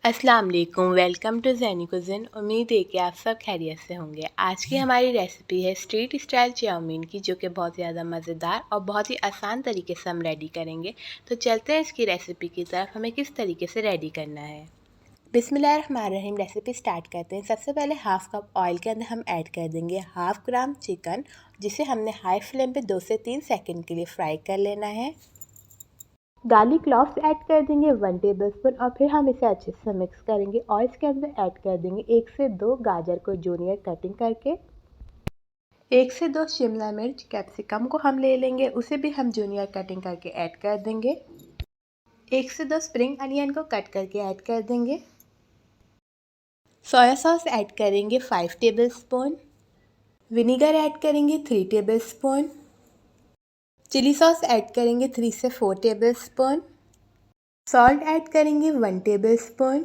अस्सलाम वालेकुम, welcome to ज़ैनी कुज़िन। उम्मीद है कि आप सब खैरियत से होंगे। आज की हमारी रेसिपी है स्ट्रीट स्टाइल चाउमीन की, जो कि बहुत ज़्यादा मज़ेदार और बहुत ही आसान तरीके से हम रेडी करेंगे। तो चलते हैं इसकी रेसिपी की तरफ, हमें किस तरीके से रेडी करना है। बिस्मिल्लाहिर्रहमानिर्रहीम। रेसिपी स्टार्ट करते हैं। सबसे पहले हाफ़ कप ऑयल के अंदर हम ऐड कर देंगे हाफ़ ग्राम चिकन, जिसे हमने हाई फ्लेम पे 2 से 3 सेकंड के लिए फ्राई कर लेना है। गार्लिक क्लॉव्स ऐड कर देंगे 1 टेबलस्पून और फिर हम इसे अच्छे से मिक्स करेंगे और इसके अंदर ऐड कर देंगे 1 से 2 गाजर को जूनियर कटिंग करके। 1 से 2 शिमला मिर्च कैप्सिकम को हम ले लेंगे, उसे भी हम जूनियर कटिंग करके ऐड कर देंगे। 1 से 2 स्प्रिंग अनियन को कट करके ऐड कर देंगे। सोया सॉस ऐड करेंगे 5 टेबलस्पून। विनीगर ऐड करेंगे 3 टेबलस्पून। चिली सॉस ऐड करेंगे 3 से 4 टेबलस्पून। सॉल्ट ऐड करेंगे 1 टेबलस्पून।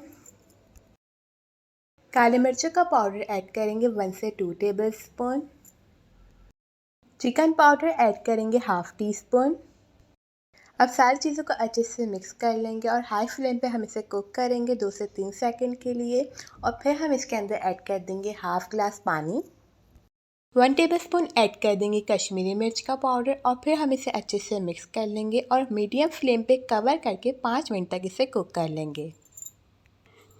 काले मिर्चों का पाउडर ऐड करेंगे 1 से 2 टेबलस्पून। चिकन पाउडर ऐड करेंगे हाफ़ टी स्पून। अब सारी चीज़ों को अच्छे से मिक्स कर लेंगे और हाई फ्लेम पे हम इसे कुक करेंगे 2 से 3 सेकंड के लिए। और फिर हम इसके अंदर ऐड कर देंगे हाफ़ ग्लास पानी। 1 टेबलस्पून ऐड कर देंगे कश्मीरी मिर्च का पाउडर और फिर हम इसे अच्छे से मिक्स कर लेंगे और मीडियम फ्लेम पे कवर करके 5 मिनट तक इसे कुक कर लेंगे।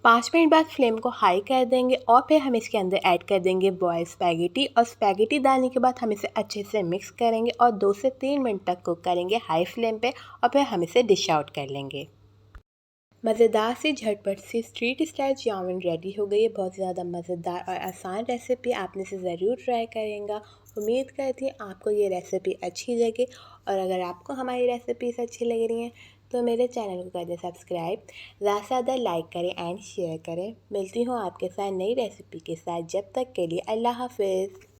5 मिनट बाद फ्लेम को हाई कर देंगे और फिर हम इसके अंदर ऐड कर देंगे बॉयल स्पैगेटी और स्पैगेटी डालने के बाद हम इसे अच्छे से मिक्स करेंगे और 2 से 3 मिनट तक कुक करेंगे हाई फ्लेम पे और फिर हम इसे डिश आउट कर लेंगे। मज़ेदार सी झटपट सी स्ट्रीट स्टाइल चाउमीन रेडी हो गई है। बहुत ज़्यादा मज़ेदार और आसान रेसिपी, आपने इसे ज़रूर ट्राई करेंगे। उम्मीद करती हूँ आपको ये रेसिपी अच्छी लगे और अगर आपको हमारी रेसिपीज़ अच्छी लग रही हैं तो मेरे चैनल को कर दें सब्सक्राइब, ज़्यादा से ज़्यादा लाइक करें एंड शेयर करें। मिलती हूँ आपके साथ नई रेसिपी के साथ, जब तक के लिए अल्लाह हाफ़िज़।